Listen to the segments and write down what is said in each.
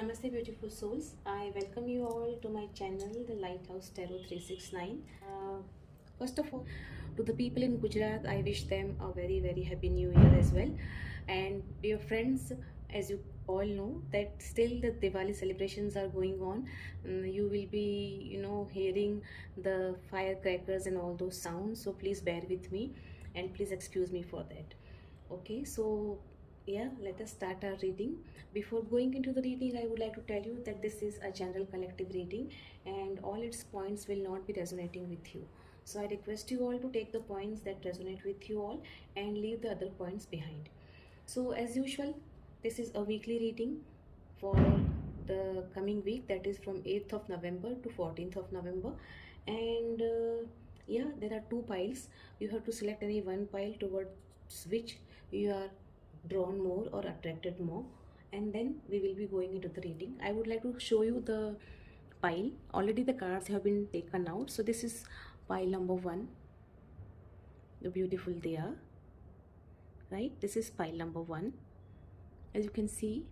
Namaste, beautiful souls. I welcome you all to my channel, The Lighthouse Tarot 369. First of all, to the people in Gujarat, I wish them a very, very happy new year as well. And dear friends, as you all know, that still the Diwali celebrations are going on. You will be, hearing the firecrackers and all those sounds. So please bear with me and please excuse me for that. Okay, so yeah, let us start our reading. Before going into the reading, I would like to tell you that this is a general collective reading and all its points will not be resonating with you. So I request you all to take the points that resonate with you all and leave the other points behind. So as usual, this is a weekly reading for the coming week, that is from 8th of November to 14th of November. And yeah, there are two piles. You have to select any one pile towards which you are drawn more or attracted more, and then we will be going into the reading. I would like to show you the pile. Already the cards have been taken out. So this is pile number 1, the beautiful Dia, right? This is pile number 1. As you can see,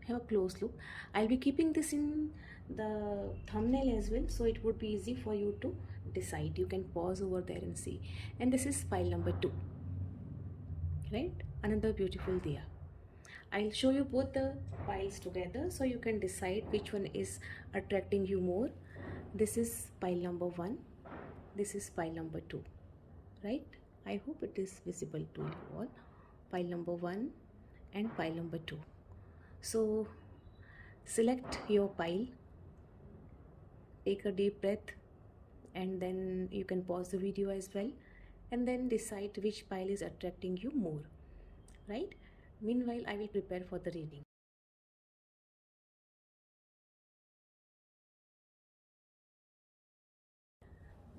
have a close look. I'll be keeping this in the thumbnail as well, so it would be easy for you to decide. You can pause over there and see. And this is pile number 2, right? Another beautiful Dia. I'll show you both the piles together so you can decide which one is attracting you more. This is pile number 1. This is pile number 2, right? I hope it is visible to you all. Pile number 1 and pile number 2. So select your pile, take a deep breath, and then you can pause the video as well, and then decide which pile is attracting you more, right? Meanwhile, I will prepare for the reading.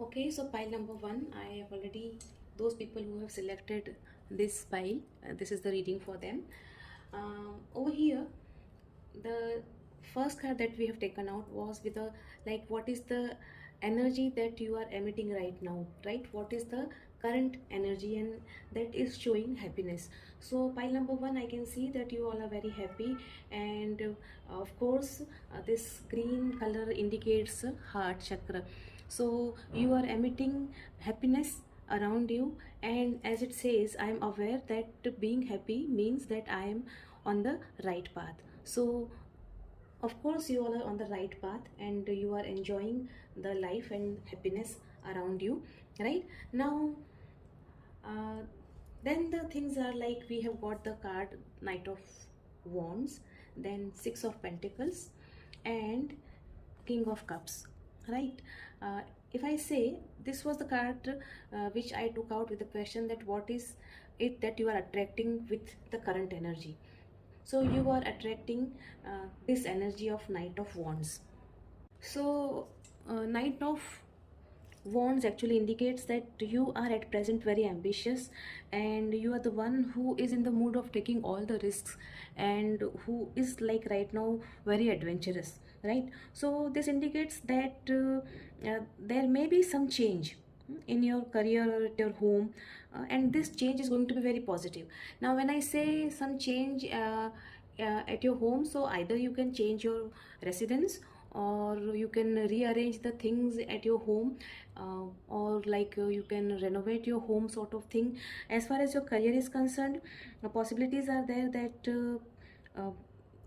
Okay, so pile number 1, I have already, those people who have selected this pile, this is the reading for them. Over here, the first card that we have taken out was with a, like, what is the energy that you are emitting right now, right? What is the current energy, and that is showing happiness. So pile number 1, I can see that you all are very happy, and of course this green color indicates heart chakra. So you are emitting happiness around you, and as it says, I am aware that being happy means that I am on the right path. So of course you all are on the right path and you are enjoying the life and happiness around you, right? Now then the things are like, we have got the card Knight of Wands, then Six of Pentacles, and King of Cups, right? If I say this was the card which I took out with the question that what is it that you are attracting with the current energy. So you are attracting this energy of Knight of Wands. So Knight of Wands actually indicates that you are at present very ambitious, and you are the one who is in the mood of taking all the risks, and who is like right now very adventurous, right? So this indicates that there may be some change in your career or at your home, and this change is going to be very positive. Now when I say some change at your home, so either you can change your residence, or you can rearrange the things at your home, or like you can renovate your home, sort of thing. As far as your career is concerned, possibilities are there that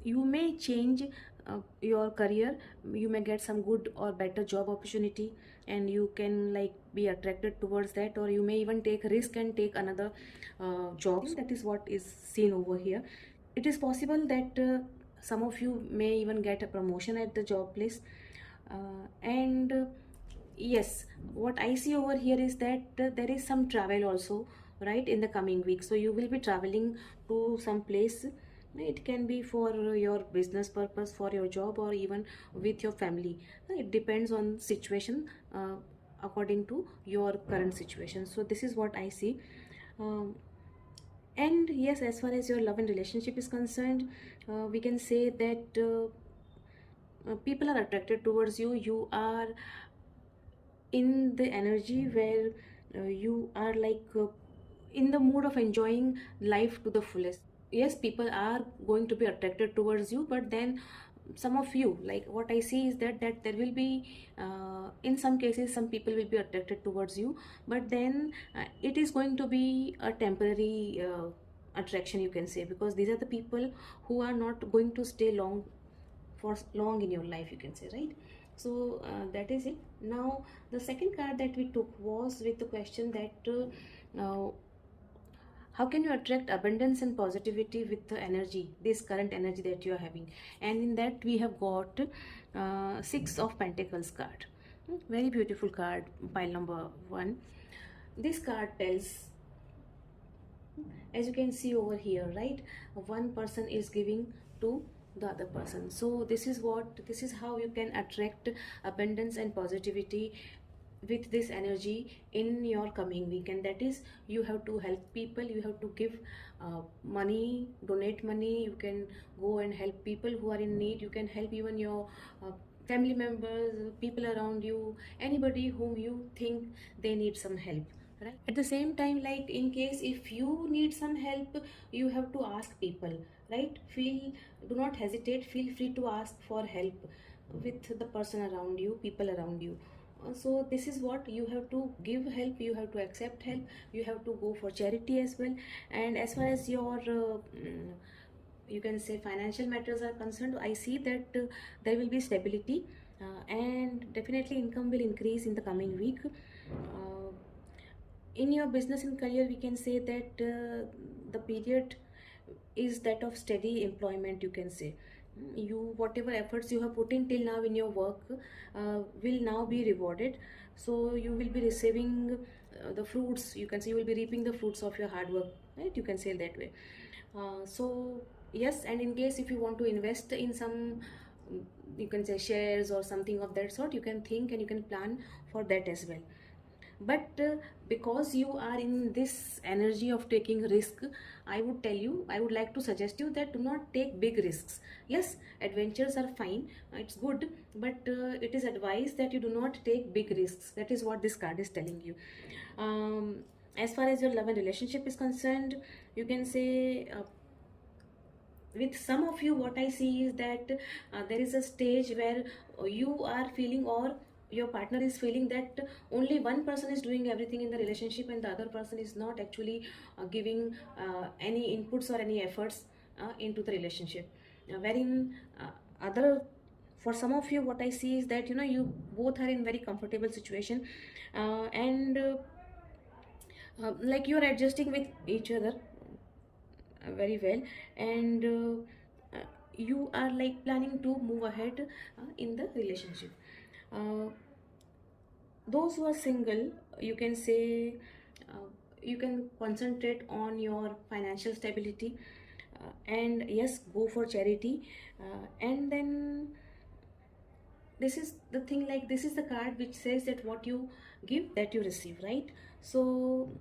you may change your career. You may get some good or better job opportunity, and you can like be attracted towards that, or you may even take risk and take another job. That is what is seen over here. It is possible that some of you may even get a promotion at the job place, and yes, what I see over here is that there is some travel also, right, in the coming week. So you will be traveling to some place. It can be for your business purpose, for your job, or even with your family. It depends on situation, according to your current situation. So this is what I see. um, and yes, as far as your love and relationship is concerned, we can say that people are attracted towards you. You are in the energy where you are like in the mood of enjoying life to the fullest. Yes, people are going to be attracted towards you, but then some of you, like what I see is that there will be in some cases some people will be attracted towards you, but then it is going to be a temporary attraction, you can say, because these are the people who are not going to stay long for long in your life, you can say, right? So that is it. Now the second card that we took was with the question that how can you attract abundance and positivity with the energy, this current energy that you are having. And in that we have got Six of Pentacles card. Very beautiful card, pile number one. This card tells, as you can see over here, right, one person is giving to the other person. So this is how you can attract abundance and positivity with this energy in your coming week. And that is, you have to help people, you have to give money, donate money, you can go and help people who are in need, you can help even your family members, people around you, anybody whom you think they need some help, right? At the same time, like in case if you need some help, you have to ask people, right? Feel, do not hesitate, feel free to ask for help with the person around you, people around you. So this is what you have to give help, you have to accept help, you have to go for charity as well. And as far as your you can say financial matters are concerned, I see that there will be stability, and definitely income will increase in the coming week. In your business and career, we can say that the period is that of steady employment, you can say. You, whatever efforts you have put in till now in your work will now be rewarded. So you will be receiving the fruits, you can say, you will be reaping the fruits of your hard work, right? You can say that way. So yes, and in case if you want to invest in some, you can say shares or something of that sort, you can think and you can plan for that as well. But because you are in this energy of taking risk, I would tell you, I would like to suggest you that do not take big risks. Yes, adventures are fine, it's good, but it is advised that you do not take big risks. That is what this card is telling you. As far as your love and relationship is concerned, you can say with some of you, what I see is that there is a stage where you are feeling, or your partner is feeling, that only one person is doing everything in the relationship and the other person is not actually giving any inputs or any efforts into the relationship, wherein other, for some of you, what I see is that, you know, you both are in very comfortable situation, and like you are adjusting with each other very well, and you are like planning to move ahead in the relationship. uh, those who are single, you can say, uh, you can concentrate on your financial stability, and yes, go for charity, and then this is the thing, like this is the card which says that what you give, that you receive, right? So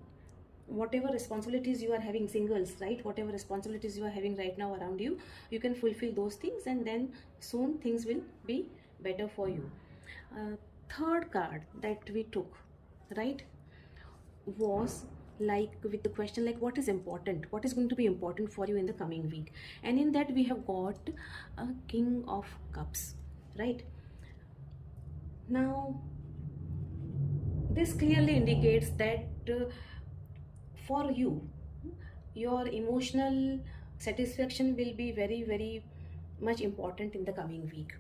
whatever responsibilities you are having, singles, right, whatever responsibilities you are having right now around you, you can fulfill those things, and then soon things will be better for you. uh, Third card that we took, right, was like with the question like what is important, what is going to be important for you in the coming week. And in that we have got a King of Cups, right? Now this clearly indicates that for you, your emotional satisfaction will be very, very much important in the coming week.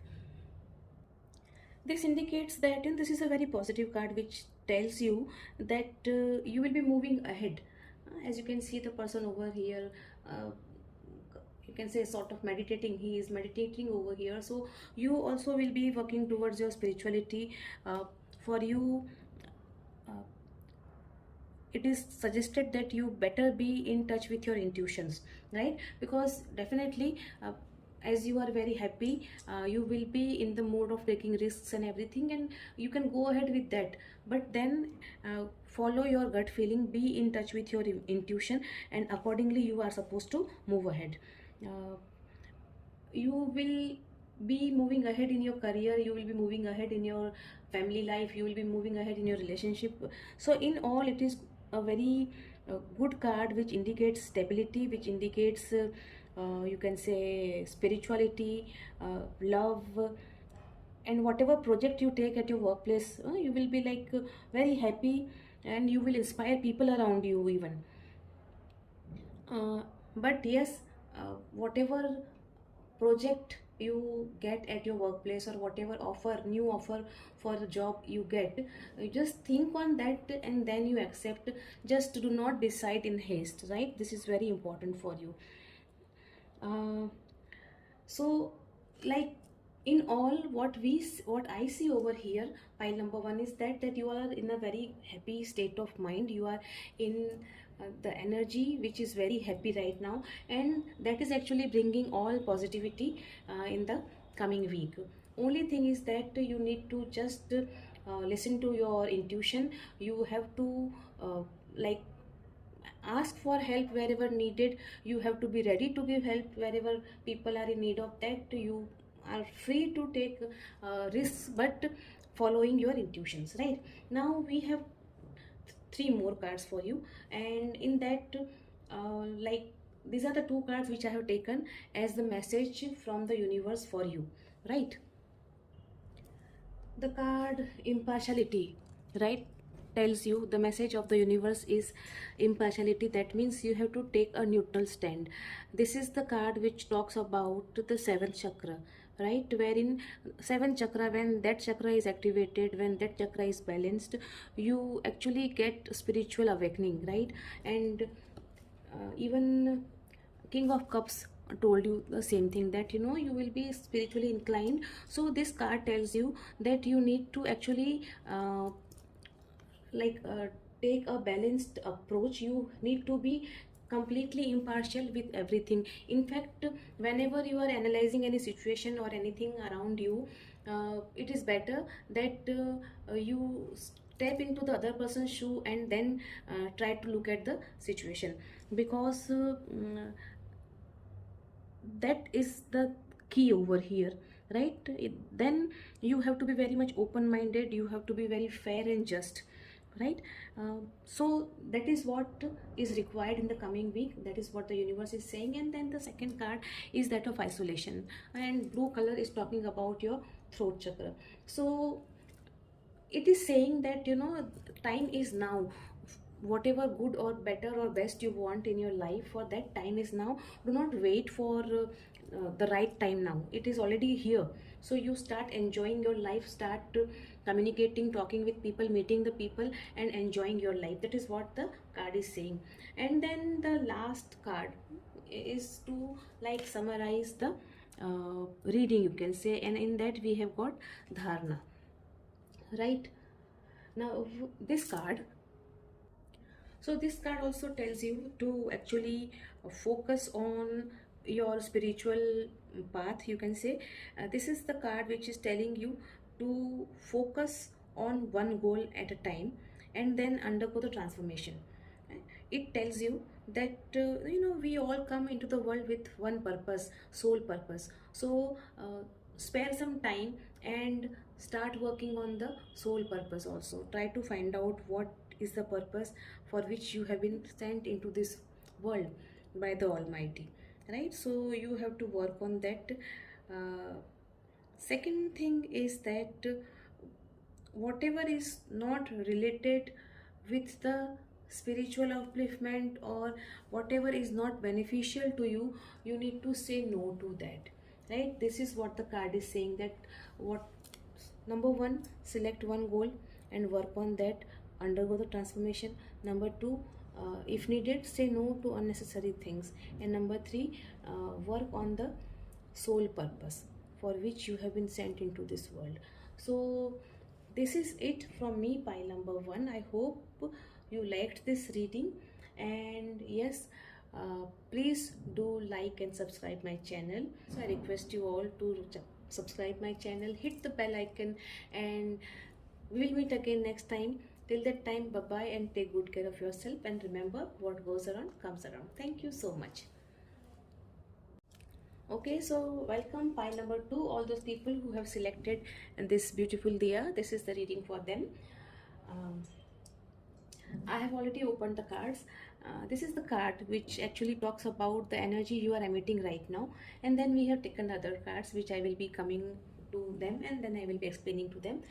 This indicates that, and this is a very positive card which tells you that you will be moving ahead. As you can see, the person over here, uh, you can say sort of meditating, he is meditating over here. So you also will be working towards your spirituality. For you, uh, it is suggested that you better be in touch with your intuitions, right? Because definitely as you are very happy, you will be in the mode of taking risks and everything, and you can go ahead with that. But then follow your gut feeling, be in touch with your intuition, and accordingly you are supposed to move ahead. uh, you will be moving ahead in your career, you will be moving ahead in your family life, you will be moving ahead in your relationship. So in all, it is a very good card which indicates stability, which indicates you can say spirituality, love, and whatever project you take at your workplace, you will be like very happy, and you will inspire people around you even. But yes, whatever project you get at your workplace, or whatever new offer for the job you get, you just think on that and then you accept. Just do not decide in haste, right? This is very important for you. uh, so, like, in all, what I see over here, pile number one, is that you are in a very happy state of mind. You are in the energy which is very happy right now, and that is actually bringing all positivity in the coming week. Only thing is that you need to just listen to your intuition. You have to like ask for help wherever needed. You have to be ready to give help wherever people are in need of that. You are free to take risks, but following your intuitions. Right now we have three more cards for you, and in that, like, these are the two cards which I have taken as the message from the universe for you. Right, the card impartiality, right, tells you the message of the universe is impartiality. That means you have to take a neutral stand. This is the card which talks about the seventh chakra, right, wherein seventh chakra, when that chakra is activated, when that chakra is balanced, you actually get spiritual awakening, right? And even King of Cups told you the same thing, that you will be spiritually inclined. So this card tells you that you need to actually like take a balanced approach. You need to be completely impartial with everything. In fact, whenever you are analyzing any situation or anything around you, it is better that you step into the other person's shoe and then try to look at the situation, because that is the key over here, right? Then you have to be very much open minded, you have to be very fair and just, right? So that is what is required in the coming week. That is what the universe is saying. And then the second card is that of isolation, and blue color is talking about your throat chakra. So it is saying that time is now. Whatever good or better or best you want in your life, for that time is now. Do not wait for the right time. Now it is already here. So you start enjoying your life, start communicating, talking with people, meeting the people, and enjoying your life. That is what the card is saying. And then the last card is to, like, summarize the reading, you can say. And in that we have got dharna, right? Now this card, so this card also tells you to actually focus on your spiritual path, you can say. This is the card which is telling you to focus on one goal at a time and then undergo the transformation. It tells you that we all come into the world with one purpose, sole purpose. So spare some time and start working on the sole purpose also. Try to find out what is the purpose for which you have been sent into this world by the Almighty, right? So you have to work on that. uh, Second thing is that whatever is not related with the spiritual upliftment, or whatever is not beneficial to you, you need to say no to that, right? This is what the card is saying, that what, number one, select one goal and work on that, undergo the transformation. Number two, if needed, say no to unnecessary things. And number three, work on the sole purpose for which you have been sent into this world. So this is it from me, pile number one. I hope you liked this reading, and yes, please do like and subscribe my channel. So I request you all to subscribe my channel, hit the bell icon, and we will meet again next time. Till that time, bye bye, and take good care of yourself, and remember, what goes around comes around. Thank you so much. Okay, so welcome pile number two, all those people who have selected this beautiful diya. This is the reading for them. um, I have already opened the cards. This is the card which actually talks about the energy you are emitting right now, and then we have taken other cards which I will be coming to them, and then I will be explaining to them.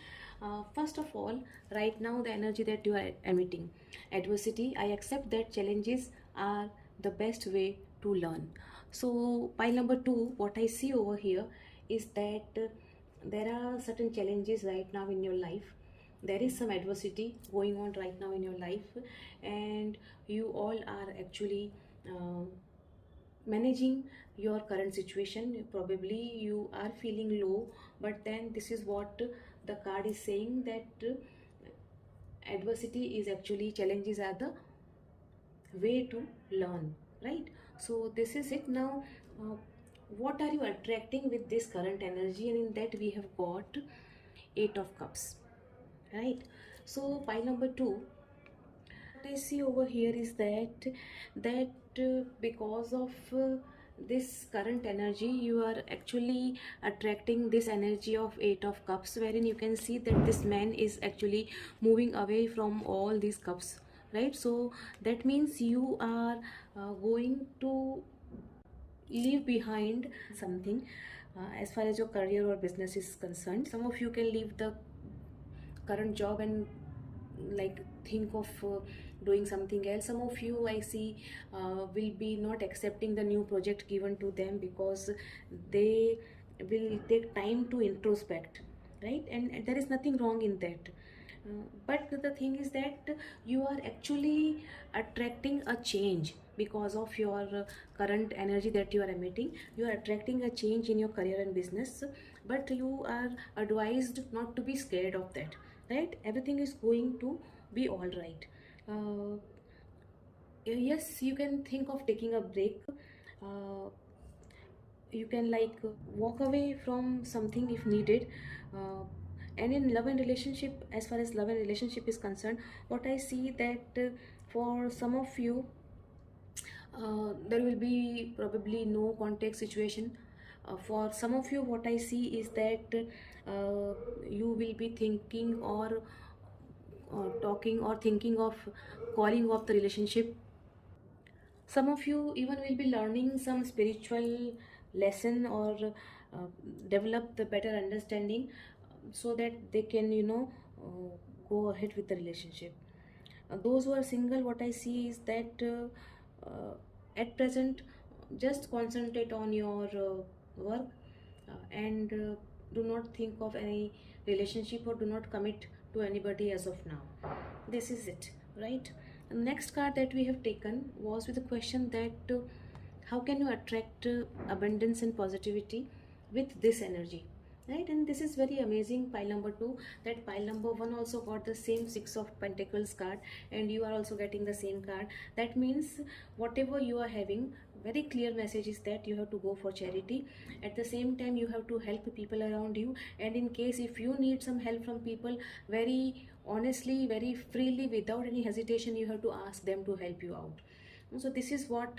First of all, right now the energy that you are emitting, adversity. I accept that challenges are the best way to learn. So pile number 2, what I see over here is that there are certain challenges right now in your life. There is some adversity going on right now in your life, and you all are actually uh, managing your current situation. Probably you are feeling low, but then this is what the card is saying, that adversity is actually, challenges are the way to learn, right? So this is it. Now what are you attracting with this current energy? And in that we have got 8 of cups, right? So pile number 2, what I see over here is that because of this current energy, you are actually attracting this energy of 8 of cups, wherein you can see that this man is actually moving away from all these cups, right? So that means you are going to leave behind something as far as your career or business is concerned. Some of you can leave the current job and like think of doing something else. Some of you I see will be not accepting the new project given to them because they will take time to introspect, right? And there is nothing wrong in that. But the thing is that you are actually attracting a change because of your current energy that you are emitting. You are attracting a change in your career and business, but you are advised not to be scared of that, right? Everything is going to be all right. uh, yes, you can think of taking a break. uh, you can like walk away from something if needed. uh, and in love and relationship, as far as love and relationship is concerned, what I see that for some of you there will be probably no contact situation. For some of you, what I see is that you will be thinking or talking or thinking of calling off the relationship. Some of you even will be learning some spiritual lesson or develop the better understanding, so that they can go ahead with the relationship. Those who are single, what I see is that at present just concentrate on your work, and do not think of any relationship or do not commit to anybody as of now. This is it, right? Next card that we have taken was with the question that how can you attract abundance and positivity with this energy, right? And this is very amazing. Pile number 2, that pile number 1 also got the same 6 of Pentacles card, and you are also getting the same card. That means whatever you are having, very clear message is that you have to go for charity. At the same time, you have to help people around you, and in case if you need some help from people, very honestly, very freely, without any hesitation, you have to ask them to help you out. So this is what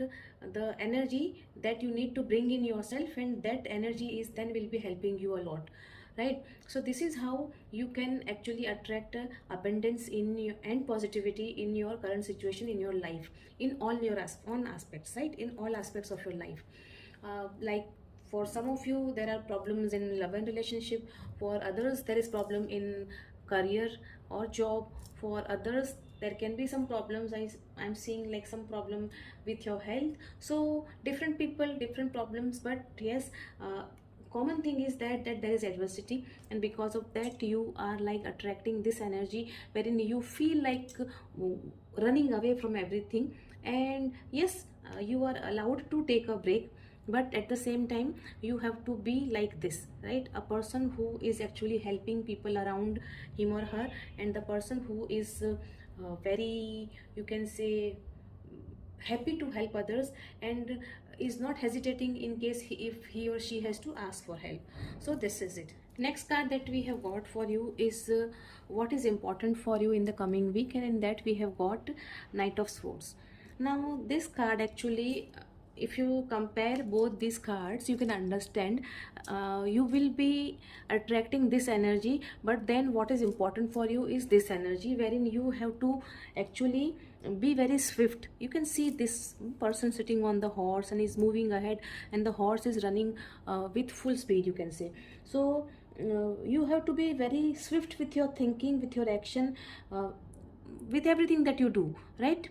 the energy that you need to bring in yourself, and that energy is then will be helping you a lot, right? So this is how you can actually attract abundance in your and positivity in your current situation in your life, in all your on aspects, right? In all aspects of your life. Like for some of you there are problems in love and relationship, for others there is problem in career or job, for others there can be some problems. I'm seeing like some problem with your health. So different people, different problems, but yes, common thing is that there is adversity, and because of that you are like attracting this energy wherein you feel like running away from everything. And yes, you are allowed to take a break, but at the same time you have to be like this, right? A person who is actually helping people around him or her, and the person who is very, you can say, happy to help others, and is not hesitating in case if he or she has to ask for help. So this is it. Next card that we have got for you is what is important for you in the coming week, and in that we have got Knight of Swords. Now this card actually if you compare both these cards, you can understand you will be attracting this energy, but then what is important for you is this energy, wherein you have to actually be very swift. You can see this person sitting on the horse and is moving ahead, and the horse is running with full speed, you can say. So you have to be very swift with your thinking, with your action, with everything that you do, right?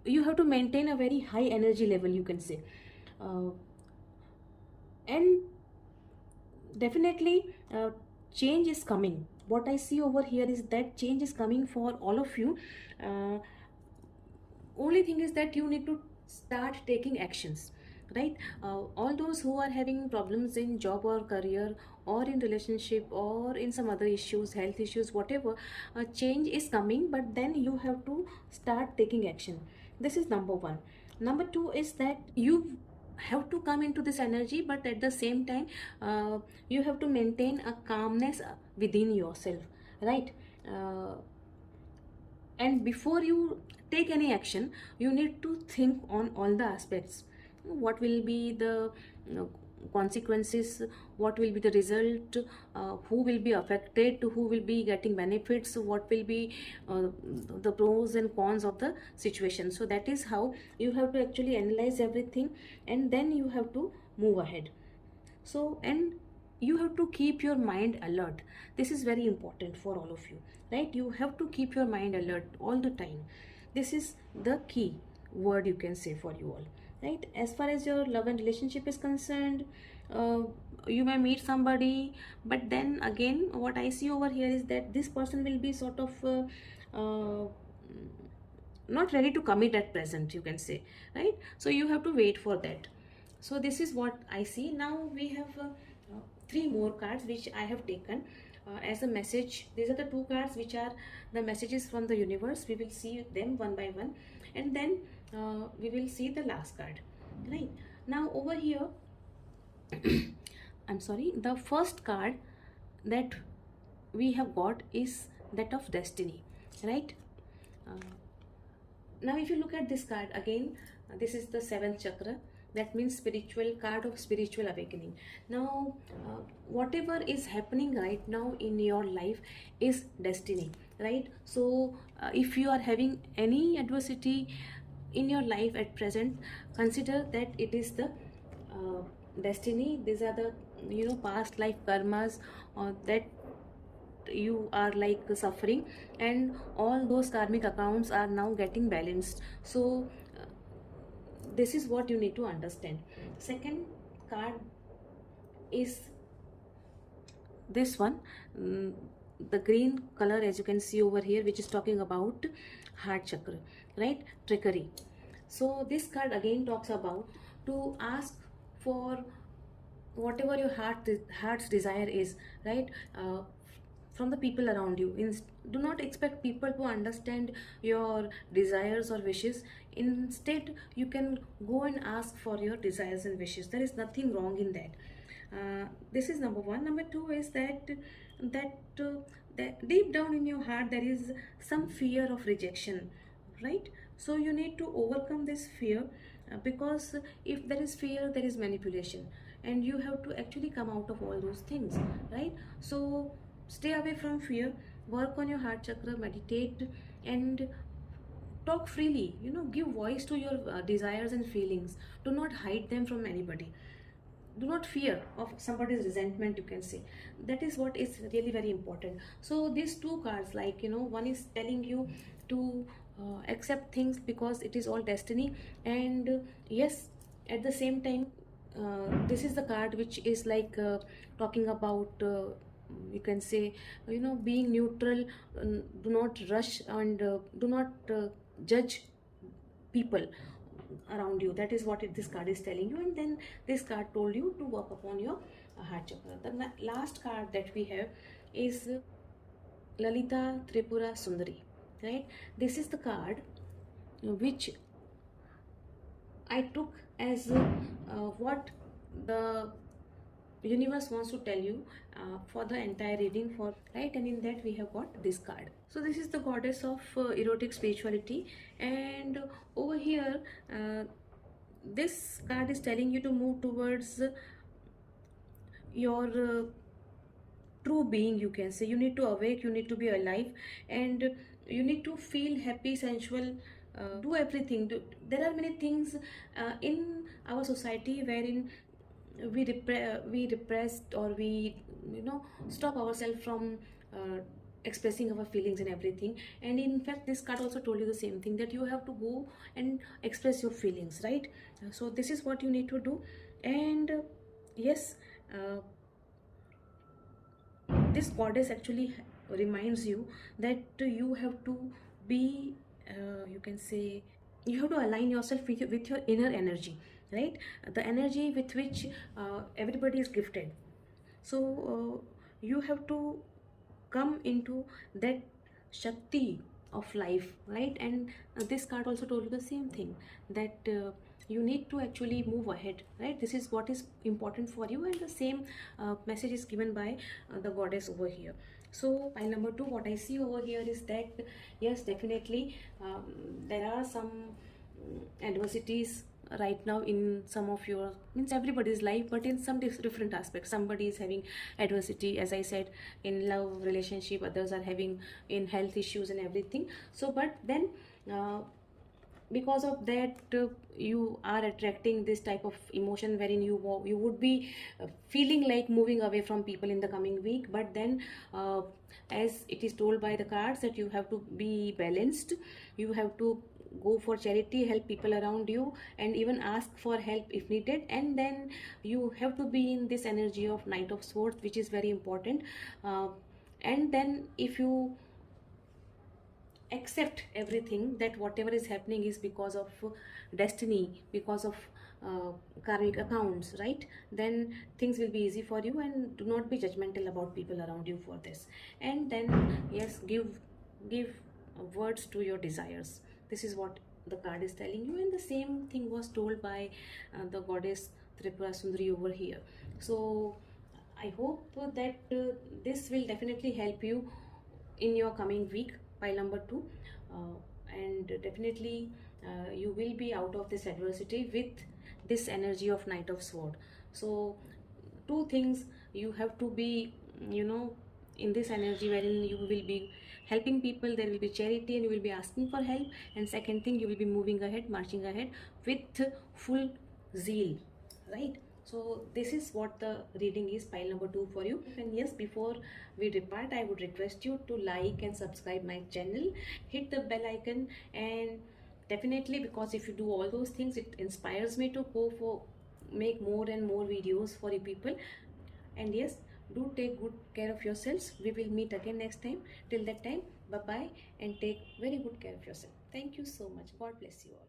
You have to maintain a very high energy level, you can say. And definitely change is coming. What I see over here is that change is coming for all of you. uh, Only thing is that you need to start taking actions, right? All those who are having problems in job or career, or in relationship, or in some other issues, health issues, whatever, change is coming, but then you have to start taking action. This is number one. Number two is that you have to come into this energy, but at the same time you have to maintain a calmness within yourself, right? uh, and before you take any action, you need to think on all the aspects. What will be the consequences, what will be the result, who will be affected, who will be getting benefits, what will be uh, the pros and cons of the situation. So that is how you have to actually analyze everything, and then you have to move ahead. So, and you have to keep your mind alert. This is very important for all of you, right? You have to keep your mind alert all the time. This is the key word, you can say, for you all, right? As far as your love and relationship is concerned, uh, you may meet somebody, but then again, what I see over here is that this person will be sort of not ready to commit at present, you can say, right? So you have to wait for that. So this is what I see. Now we have three more cards which I have taken as a message. These are the two cards which are the messages from the universe. We will see them one by one, and then we will see the last card, right? Now over here, I'm sorry, the first card that we have got is that of destiny, right? uh, Now if you look at this card again, this is the seventh chakra. That means spiritual card of spiritual awakening. Now whatever is happening right now in your life is destiny, right? So if you are having any adversity in your life at present, consider that it is the uh, destiny. These are the, you know, past life karmas that you are like suffering, and all those karmic accounts are now getting balanced. So this is what you need to understand. Second card is this one, mm, the green color, as you can see over here, which is talking about heart chakra, right? Trickery. So this card again talks about to ask for whatever your heart's desire is, right? From the people around you. Do not expect people to understand your desires or wishes. Instead, you can go and ask for your desires and wishes. There is nothing wrong in that. This is number one. Number two is that that deep down in your heart there is some fear of rejection, right? So you need to overcome this fear, because if there is fear, there is manipulation, and you have to actually come out of all those things, right? So stay away from fear, work on your heart chakra, meditate, and talk freely. You know, give voice to your desires and feelings. Do not hide them from anybody. Do not fear of somebody's resentment, you can say. That is what is really very important. So these two cards, like, you know, one is telling you to accept things because it is all destiny, and yes, at the same time, this is the card which is like talking about you can say, you know, being neutral. Do not rush, and do not judge people around you. That is what this card is telling you. And then this card told you to work upon your heart chakra. The last card that we have is Lalita Tripura Sundari, right? This is the card which I took as what the universe wants to tell you for the entire reading, for right. And in that we have got this card. So this is the goddess of erotic spirituality, and over here this card is telling you to move towards your true being, you can say. You need to awake, you need to be alive, and you need to feel happy, sensual, do everything. There are many things in our society wherein we repressed, or we, stop ourselves from expressing our feelings and everything. And in fact, this card also told you the same thing, that you have to go and express your feelings, right? So this is what you need to do. And yes, uh, this goddess actually reminds you that you have to be, you can say, you have to align yourself with your inner energy, right? The energy with which everybody is gifted. So you have to come into that shakti of life, right? And this card also told you the same thing, that you need to actually move ahead, right? This is what is important for you, and the same message is given by the goddess over here. So pile number 2, what I see over here is that yes, definitely, there are some adversities right now in some of your, means everybody's life, but in some different aspects. Somebody is having adversity, as I said, in love relationship, others are having in health issues and everything. So but then because of that, you are attracting this type of emotion wherein you would be feeling like moving away from people in the coming week. But then as it is told by the cards, that you have to be balanced, you have to go for charity, help people around you, and even ask for help if needed. And then you have to be in this energy of Knight of Swords, which is very important. And then if you accept everything, that whatever is happening is because of destiny, because of karmic accounts, right? Then things will be easy for you, and do not be judgmental about people around you for this. And then yes, give words to your desires. This is what the card is telling you, and the same thing was told by the goddess Tripura Sundari over here. So I hope that this will definitely help you in your coming week, pile number 2. And definitely you will be out of this adversity with this energy of Knight of Sword. So two things, you have to be, in this energy wherein you will be helping people, there will be charity, and you will be asking for help. And second thing, you will be moving ahead, marching ahead with full zeal, right? So this is what the reading is, pile number 2 for you. And yes, before we depart, I would request you to like and subscribe my channel, hit the bell icon, and definitely, because if you do all those things, it inspires me to go for make more and more videos for you people. And yes, do take good care of yourselves. We will meet again next time. Till that time, bye bye, and take very good care of yourself. Thank you so much. God bless you all.